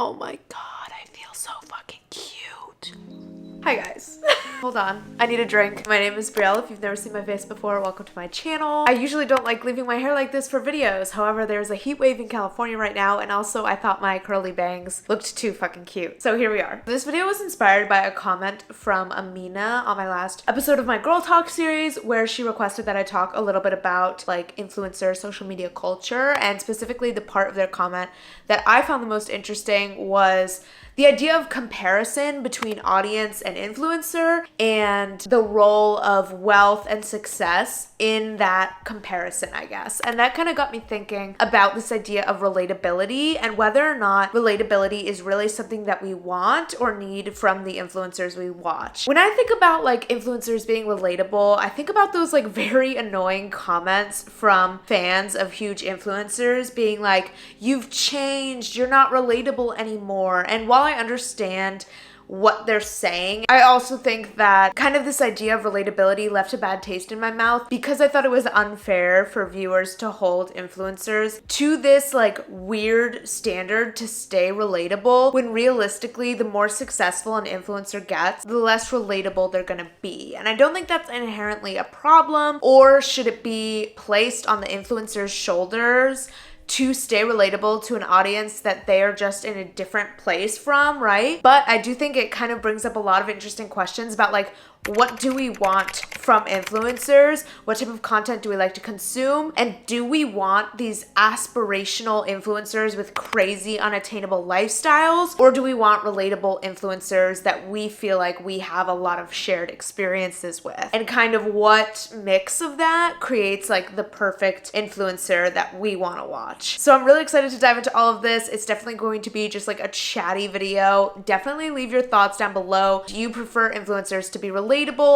Oh my god, I feel so fucking cute. Hi guys. Hold on, I need a drink. My name is Brielle. If you've never seen my face before, welcome to my channel. I usually don't like leaving my hair like this for videos. However, there's a heat wave in California right now, and also I thought my curly bangs looked too fucking cute. So here we are. This video was inspired by a comment from Amina on my last episode of my Girl Talk series, where she requested that I talk a little bit about like influencer social media culture, and specifically the part of their comment that I found the most interesting was the idea of comparison between audience and influencer and the role of wealth and success in that comparison, I guess. And that kind of got me thinking about this idea of relatability and whether or not relatability is really something that we want or need from the influencers we watch. When I think about like influencers being relatable, I think about those like very annoying comments from fans of huge influencers being like, "You've changed, you're not relatable anymore." And while I understand what they're saying, I also think that kind of this idea of relatability left a bad taste in my mouth because I thought it was unfair for viewers to hold influencers to this like weird standard to stay relatable, when realistically the more successful an influencer gets, the less relatable they're gonna be. And I don't think that's inherently a problem, or should it be placed on the influencer's shoulders to stay relatable to an audience that they are just in a different place from, right? But I do think it kind of brings up a lot of interesting questions about like, what do we want from influencers? What type of content do we like to consume? And do we want these aspirational influencers with crazy unattainable lifestyles? Or do we want relatable influencers that we feel like we have a lot of shared experiences with? And kind of what mix of that creates like the perfect influencer that we want to watch. So I'm really excited to dive into all of this. It's definitely going to be just like a chatty video. Definitely leave your thoughts down below. Do you prefer influencers to be relatable,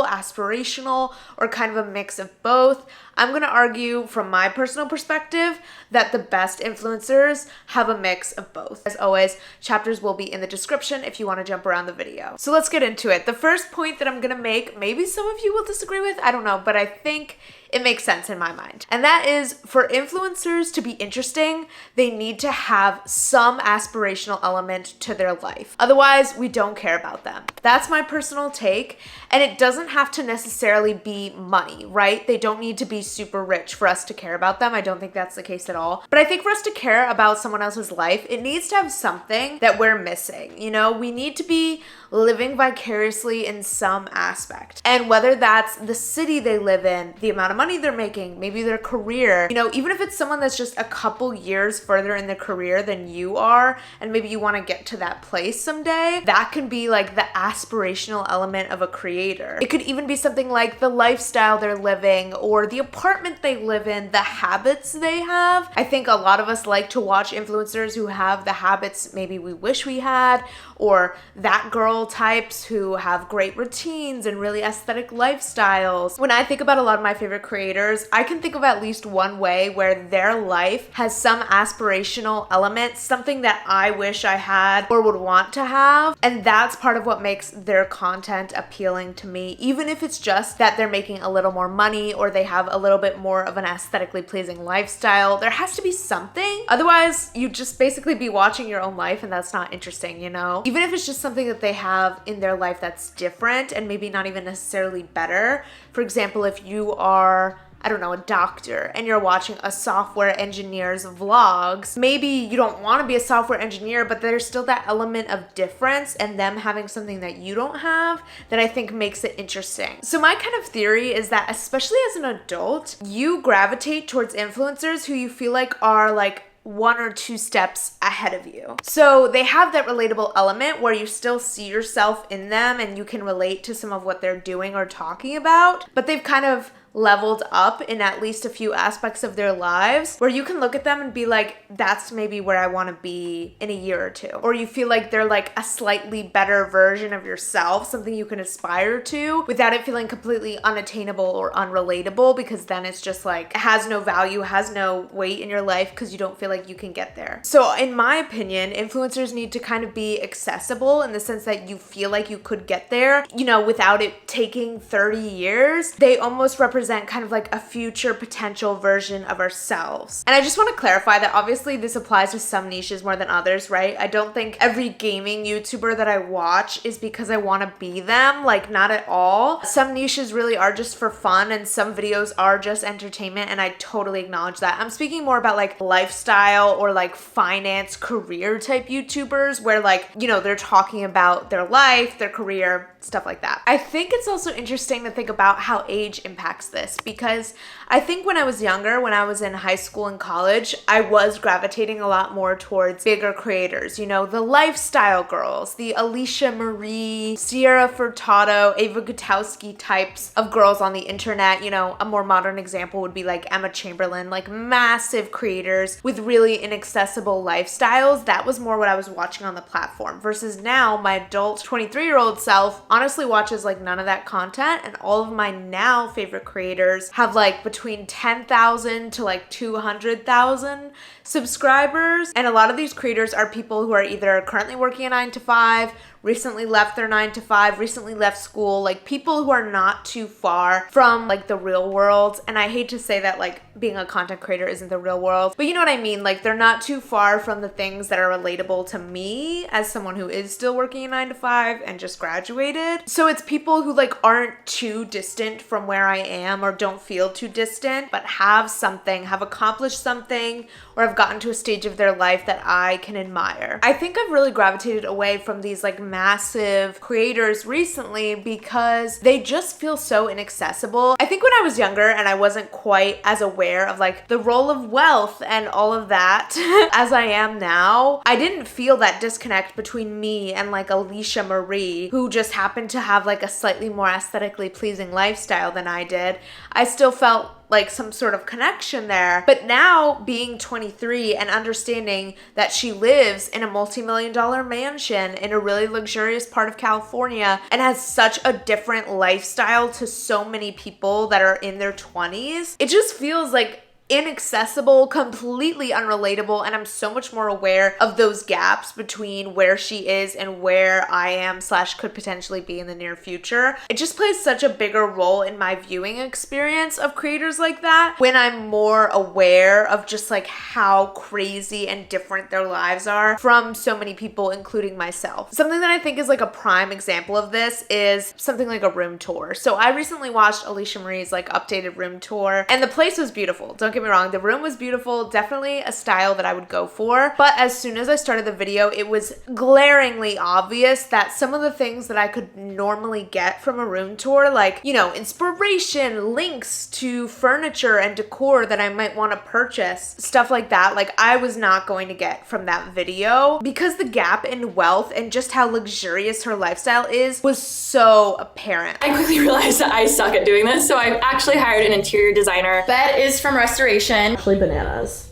aspirational, or kind of a mix of both? I'm going to argue from my personal perspective that the best influencers have a mix of both. As always, chapters will be in the description if you want to jump around the video. So let's get into it. The first point that I'm going to make, maybe some of you will disagree with, I don't know, but I think it makes sense in my mind. And that is, for influencers to be interesting, they need to have some aspirational element to their life. Otherwise, we don't care about them. That's my personal take. And it doesn't have to necessarily be money, right? They don't need to be super rich for us to care about them. I don't think that's the case at all. But I think for us to care about someone else's life, it needs to have something that we're missing. You know, we need to be living vicariously in some aspect. And whether that's the city they live in, the amount of money they're making, maybe their career, you know, even if it's someone that's just a couple years further in their career than you are, and maybe you want to get to that place someday, that can be like the aspirational element of a creator. It could even be something like the lifestyle they're living, or the apartment they live in, the habits they have. I think a lot of us like to watch influencers who have the habits maybe we wish we had, or that girl types who have great routines and really aesthetic lifestyles. When I think about a lot of my favorite creators, I can think of at least one way where their life has some aspirational element, something that I wish I had or would want to have. And that's part of what makes their content appealing to me, even if it's just that they're making a little more money or they have a little bit more of an aesthetically pleasing lifestyle. There has to be something. Otherwise, you'd just basically be watching your own life, and that's not interesting, you know? Even if it's just something that they have in their life that's different and maybe not even necessarily better. For example, if you are, I don't know, a doctor and you're watching a software engineer's vlogs, maybe you don't want to be a software engineer, but there's still that element of difference and them having something that you don't have that I think makes it interesting. So my kind of theory is that, especially as an adult, you gravitate towards influencers who you feel like are like one or two steps ahead of you. So they have that relatable element where you still see yourself in them and you can relate to some of what they're doing or talking about, but they've kind of leveled up in at least a few aspects of their lives where you can look at them and be like, that's maybe where I want to be in a year or two. Or you feel like they're like a slightly better version of yourself, something you can aspire to without it feeling completely unattainable or unrelatable, because then it's just like, it has no value, has no weight in your life because you don't feel like you can get there. So in my opinion, influencers need to kind of be accessible in the sense that you feel like you could get there, you know, without it taking 30 years. They almost represent represent kind of like a future potential version of ourselves. And I just want to clarify that obviously this applies to some niches more than others, right? I don't think every gaming YouTuber that I watch is because I want to be them, like not at all. Some niches really are just for fun and some videos are just entertainment, and I totally acknowledge that. I'm speaking more about like lifestyle or like finance career type YouTubers where like, you know, they're talking about their life, their career, stuff like that. I think it's also interesting to think about how age impacts this, because I think when I was younger, when I was in high school and college, I was gravitating a lot more towards bigger creators, you know, the lifestyle girls, the Alisha Marie, Sierra Furtado, Ava Gutowski types of girls on the internet. You know, a more modern example would be like Emma Chamberlain, like massive creators with really inaccessible lifestyles. That was more what I was watching on the platform, versus now my adult 23-year-old self honestly watches like none of that content, and all of my now favorite creators have like between 10,000 to like 200,000 subscribers. And a lot of these creators are people who are either currently working a 9 to 5, recently left their 9 to 5, recently left school, like people who are not too far from like the real world. And I hate to say that like being a content creator isn't the real world, but you know what I mean? Like they're not too far from the things that are relatable to me as someone who is still working a 9 to 5 and just graduated. So it's people who like aren't too distant from where I am or don't feel too distant, but have something, have accomplished something, or have gotten to a stage of their life that I can admire. I think I've really gravitated away from these like massive creators recently because they just feel so inaccessible. I think when I was younger and I wasn't quite as aware of like the role of wealth and all of that as I am now, I didn't feel that disconnect between me and like Alisha Marie, who just happened to have like a slightly more aesthetically pleasing lifestyle than I did. I still felt like some sort of connection there. But now being 23 and understanding that she lives in a multi-million-dollar mansion in a really luxurious part of California and has such a different lifestyle to so many people that are in their 20s, it just feels like inaccessible, completely unrelatable, and I'm so much more aware of those gaps between where she is and where I am / could potentially be in the near future. It just plays such a bigger role in my viewing experience of creators like that when I'm more aware of just like how crazy and different their lives are from so many people, including myself. Something that I think is like a prime example of this is something like a room tour. So I recently watched Alisha Marie's like updated room tour, and the place was beautiful. Don't get me wrong, the room was beautiful, definitely a style that I would go for. But as soon as I started the video, it was glaringly obvious that some of the things that I could normally get from a room tour, like, you know, inspiration, links to furniture and decor that I might want to purchase, stuff like that, like I was not going to get from that video, because the gap in wealth and just how luxurious her lifestyle is was so apparent. I quickly realized that I suck at doing this, so I actually hired an interior designer. Bed is from Restoration. Actually bananas.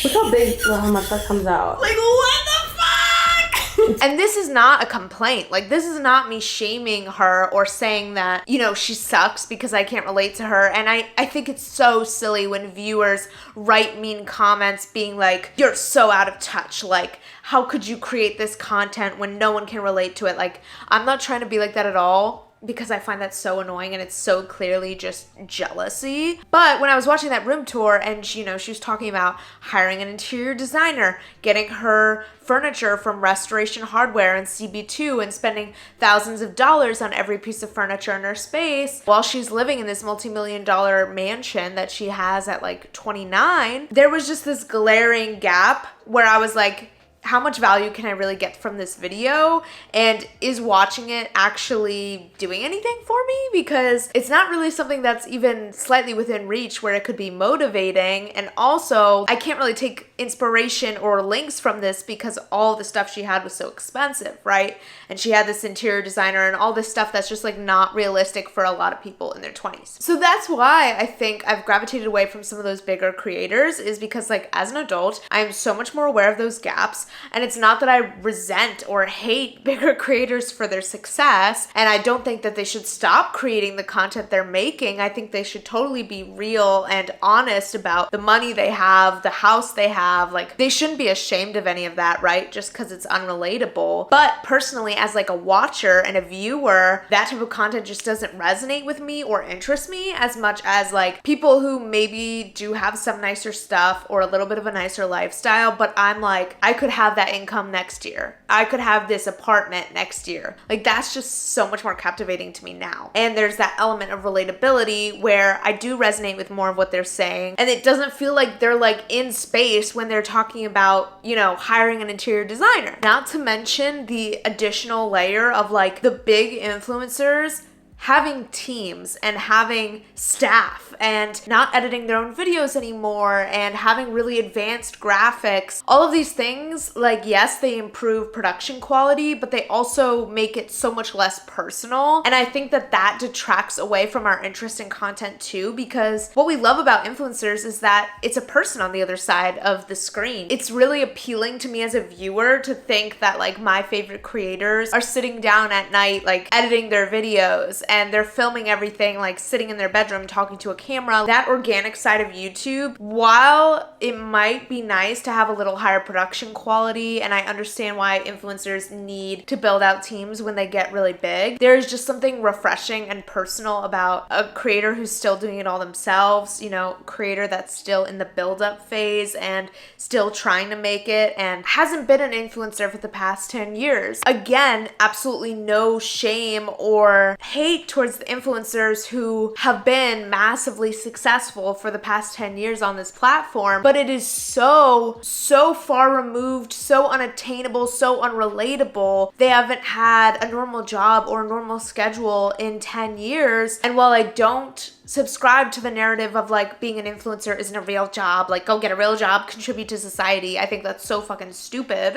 Look how big, how much that comes out. Like, what the fuck? And this is not a complaint. Like, this is not me shaming her or saying that, you know, she sucks because I can't relate to her. And I think it's so silly when viewers write mean comments being like, you're so out of touch. Like, how could you create this content when no one can relate to it? Like, I'm not trying to be like that at all, because I find that so annoying and it's so clearly just jealousy. But when I was watching that room tour and, you know, she was talking about hiring an interior designer, getting her furniture from Restoration Hardware and CB2 and spending thousands of dollars on every piece of furniture in her space while she's living in this multi-million-dollar mansion that she has at like 29, there was just this glaring gap where I was like, how much value can I really get from this video? And is watching it actually doing anything for me? Because it's not really something that's even slightly within reach where it could be motivating. And also, I can't really take inspiration or links from this because all the stuff she had was so expensive, right? And she had this interior designer and all this stuff that's just like not realistic for a lot of people in their 20s. So that's why I think I've gravitated away from some of those bigger creators, is because like as an adult, I'm so much more aware of those gaps. And it's not that I resent or hate bigger creators for their success. And I don't think that they should stop creating the content they're making. I think they should totally be real and honest about the money they have, the house they have. Like, they shouldn't be ashamed of any of that, right? Just because it's unrelatable. But personally, as like a watcher and a viewer, that type of content just doesn't resonate with me or interest me as much as like people who maybe do have some nicer stuff or a little bit of a nicer lifestyle, but I'm like, I could have that income next year. I could have this apartment next year. Like, that's just so much more captivating to me now. And there's that element of relatability where I do resonate with more of what they're saying. And it doesn't feel like they're like in space when they're talking about, you know, hiring an interior designer. Not to mention the additional layer of like the big influencers having teams and having staff and not editing their own videos anymore and having really advanced graphics. All of these things, like, yes, they improve production quality, but they also make it so much less personal. And I think that that detracts away from our interest in content too, because what we love about influencers is that it's a person on the other side of the screen. It's really appealing to me as a viewer to think that like my favorite creators are sitting down at night, like editing their videos, and they're filming everything like sitting in their bedroom talking to a camera. That organic side of YouTube, while it might be nice to have a little higher production quality, and I understand why influencers need to build out teams when they get really big, there's just something refreshing and personal about a creator who's still doing it all themselves, you know, creator that's still in the build-up phase and still trying to make it and hasn't been an influencer for the past 10 years. Again, absolutely no shame or hate towards the influencers who have been massively successful for the past 10 years on this platform, but it is so far removed, so unattainable, so unrelatable. They haven't had a normal job or a normal schedule in 10 years. And while I don't subscribe to the narrative of like being an influencer isn't a real job, like go get a real job, contribute to society, I think that's so fucking stupid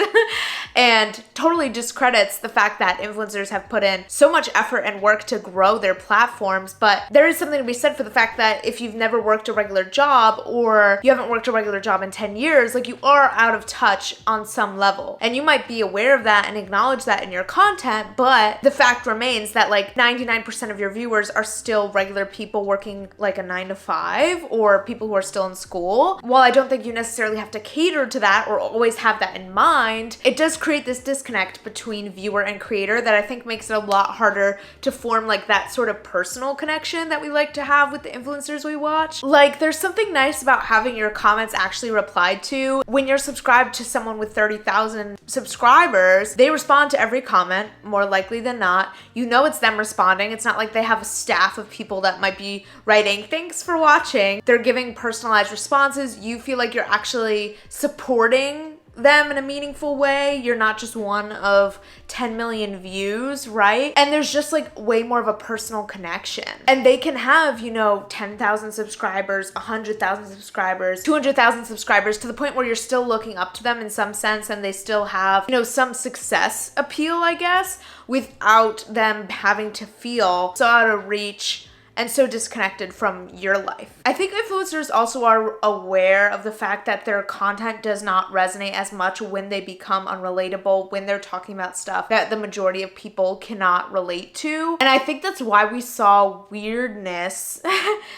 and totally discredits the fact that influencers have put in so much effort and work to grow their platforms. But there is something to be said for the fact that if you've never worked a regular job or you haven't worked a regular job in 10 years, like you are out of touch on some level. And you might be aware of that and acknowledge that in your content, but the fact remains that like 99% of your viewers are still regular people working like a 9 to 5 or people who are still in school. While I don't think you necessarily have to cater to that or always have that in mind, it does create this disconnect between viewer and creator that I think makes it a lot harder to form like that sort of personal connection that we like to have with the influencers we watch. Like, there's something nice about having your comments actually replied to. When you're subscribed to someone with 30,000 subscribers, they respond to every comment more likely than not. You know it's them responding. It's not like they have a staff of people that might be writing, "Thanks for watching." They're giving personalized responses. You feel like you're actually supporting them in a meaningful way. You're not just one of 10 million views, right? And there's just like way more of a personal connection. And they can have, you know, 10,000 subscribers, 100,000 subscribers, 200,000 subscribers, to the point where you're still looking up to them in some sense and they still have, you know, some success appeal, I guess, without them having to feel so out of reach and so disconnected from your life. I think influencers also are aware of the fact that their content does not resonate as much when they become unrelatable, when they're talking about stuff that the majority of people cannot relate to. And I think that's why we saw weirdness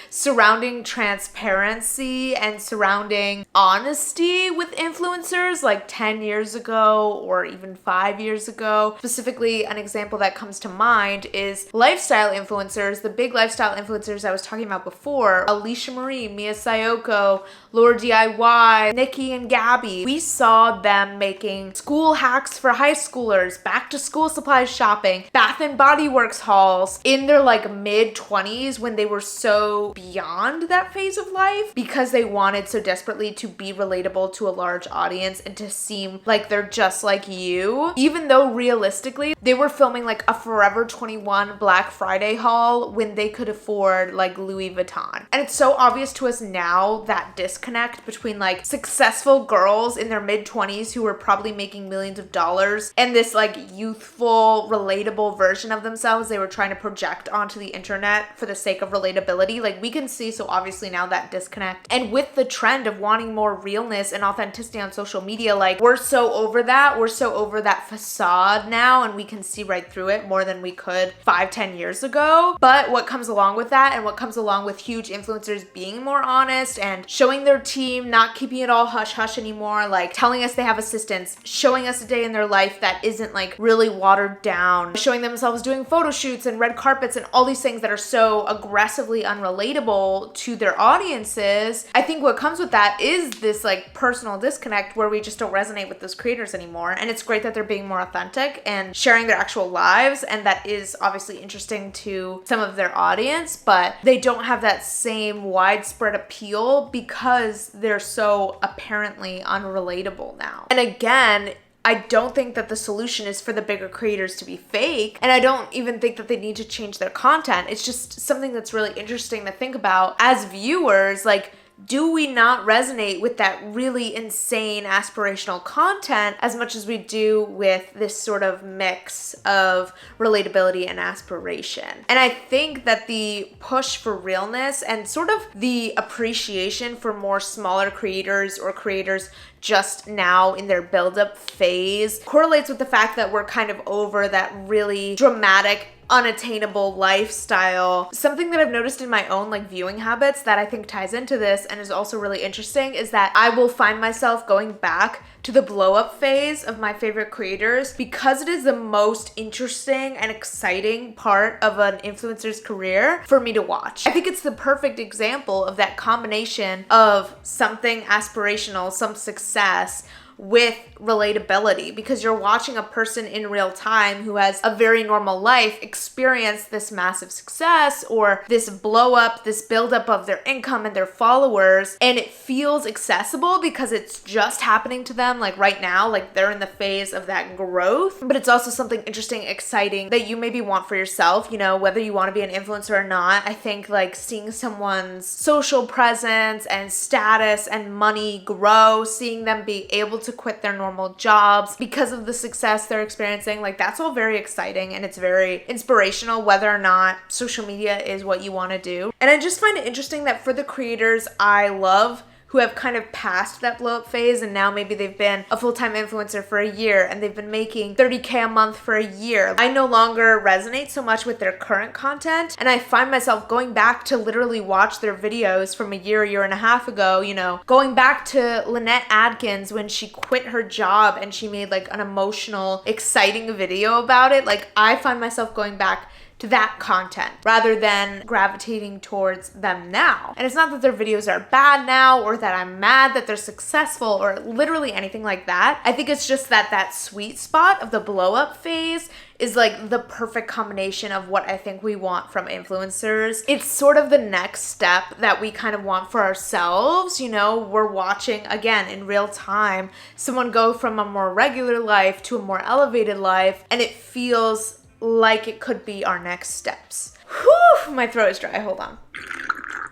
surrounding transparency and surrounding honesty with influencers like 10 years ago or even 5 years ago. Specifically, an example that comes to mind is lifestyle influencers, the big lifestyle influencers I was talking about before, Alisha Marie, Mia Sayoko, Laura DIY, Nikki and Gabby. We saw them making school hacks for high schoolers, back to school supplies shopping, Bath and Body Works hauls in their like mid-20s when they were so beyond that phase of life because they wanted so desperately to be relatable to a large audience and to seem like they're just like you. Even though realistically they were filming like a Forever 21 Black Friday haul when they could have afford like Louis Vuitton. And it's so obvious to us now, that disconnect between like successful girls in their mid-20s who were probably making millions of dollars and this like youthful, relatable version of themselves they were trying to project onto the internet for the sake of relatability. Like we can see so obviously now that disconnect. And with the trend of wanting more realness and authenticity on social media, like we're so over that. We're so over that facade now, and we can see right through it more than we could 5-10 years ago. But what comes along with that, and what comes along with huge influencers being more honest and showing their team, not keeping it all hush hush anymore, like telling us they have assistants, showing us a day in their life that isn't like really watered down, showing themselves doing photo shoots and red carpets and all these things that are so aggressively unrelatable to their audiences. I think what comes with that is this like personal disconnect where we just don't resonate with those creators anymore. And it's great that they're being more authentic and sharing their actual lives, and that is obviously interesting to some of their audience, but they don't have that same widespread appeal because they're so apparently unrelatable now. And again, I don't think that the solution is for the bigger creators to be fake, and I don't even think that they need to change their content. It's just something that's really interesting to think about as viewers. Like, do we not resonate with that really insane aspirational content as much as we do with this sort of mix of relatability and aspiration? And I think that the push for realness and sort of the appreciation for more smaller creators or creators just now in their build-up phase correlates with the fact that we're kind of over that really dramatic, unattainable lifestyle. Something that I've noticed in my own like viewing habits that I think ties into this and is also really interesting is that I will find myself going back to the blow up phase of my favorite creators because it is the most interesting and exciting part of an influencer's career for me to watch. I think it's the perfect example of that combination of something aspirational, some success, with relatability, because you're watching a person in real time who has a very normal life experience this massive success or this blow up, this buildup of their income and their followers, and it feels accessible because it's just happening to them like right now, like they're in the phase of that growth. But it's also something interesting, exciting that you maybe want for yourself, you know, whether you want to be an influencer or not. I think like seeing someone's social presence and status and money grow, seeing them be able to quit their normal jobs because of the success they're experiencing, like that's all very exciting and it's very inspirational, whether or not social media is what you want to do. And I just find it interesting that for the creators I love who have kind of passed that blow up phase and now maybe they've been a full-time influencer for a year and they've been making $30K a month for a year, I no longer resonate so much with their current content, and I find myself going back to literally watch their videos from a year and a half ago, you know, going back to Lynette Adkins when she quit her job and she made like an emotional, exciting video about it. Like I find myself going back to that content rather than gravitating towards them now. And it's not that their videos are bad now or that I'm mad that they're successful or literally anything like that. I think it's just that that sweet spot of the blow up phase is like the perfect combination of what I think we want from influencers. It's sort of the next step that we kind of want for ourselves. You know, we're watching again in real time someone go from a more regular life to a more elevated life, and it feels like it could be our next steps. Whew, my throat is dry, hold on.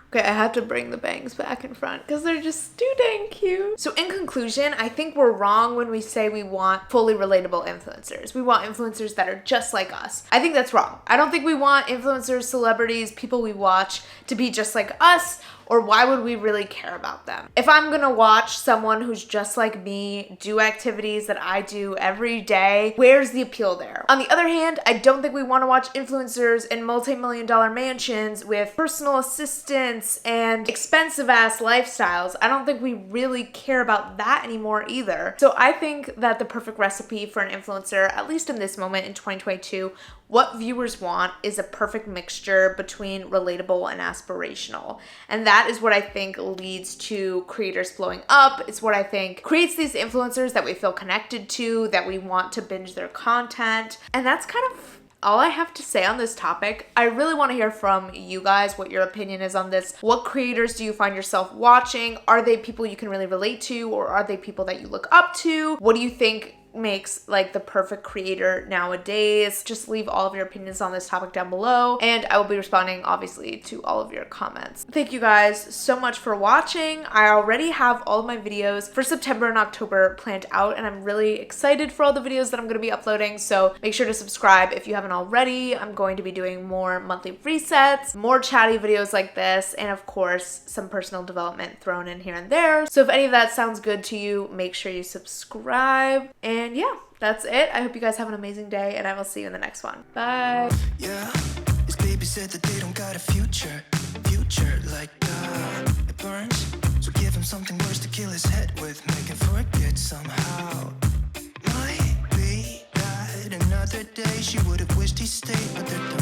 Okay, I had to bring the bangs back in front because they're just too dang cute. So in conclusion, I think we're wrong when we say we want fully relatable influencers. We want influencers that are just like us. I think that's wrong. I don't think we want influencers, celebrities, people we watch to be just like us, or why would we really care about them? If I'm gonna watch someone who's just like me do activities that I do every day, where's the appeal there? On the other hand, I don't think we wanna watch influencers in multi-million-dollar mansions with personal assistants and expensive ass lifestyles. I don't think we really care about that anymore either. So I think that the perfect recipe for an influencer, at least in this moment in 2022, what viewers want is a perfect mixture between relatable and aspirational. And that is what I think leads to creators blowing up. It's what I think creates these influencers that we feel connected to, that we want to binge their content. And that's kind of all I have to say on this topic. I really want to hear from you guys what your opinion is on this. What creators do you find yourself watching? Are they people you can really relate to, or are they people that you look up to? What do you think makes like the perfect creator nowadays. Just leave all of your opinions on this topic down below, and I will be responding obviously to all of your comments. Thank you guys so much for watching. I already have all of my videos for September and October planned out, and I'm really excited for all the videos that I'm going to be uploading, so make sure to subscribe if you haven't already. I'm going to be doing more monthly resets, more chatty videos like this, and of course some personal development thrown in here and there. So if any of that sounds good to you, make sure you subscribe. And yeah, that's it. I hope you guys have an amazing day, and I will see you in the next one. Bye. Yeah, his baby said that they don't got a future like it burns. So give him something worse to kill his head with, make him forget somehow. Might be that another day she would have wished he stayed, but they're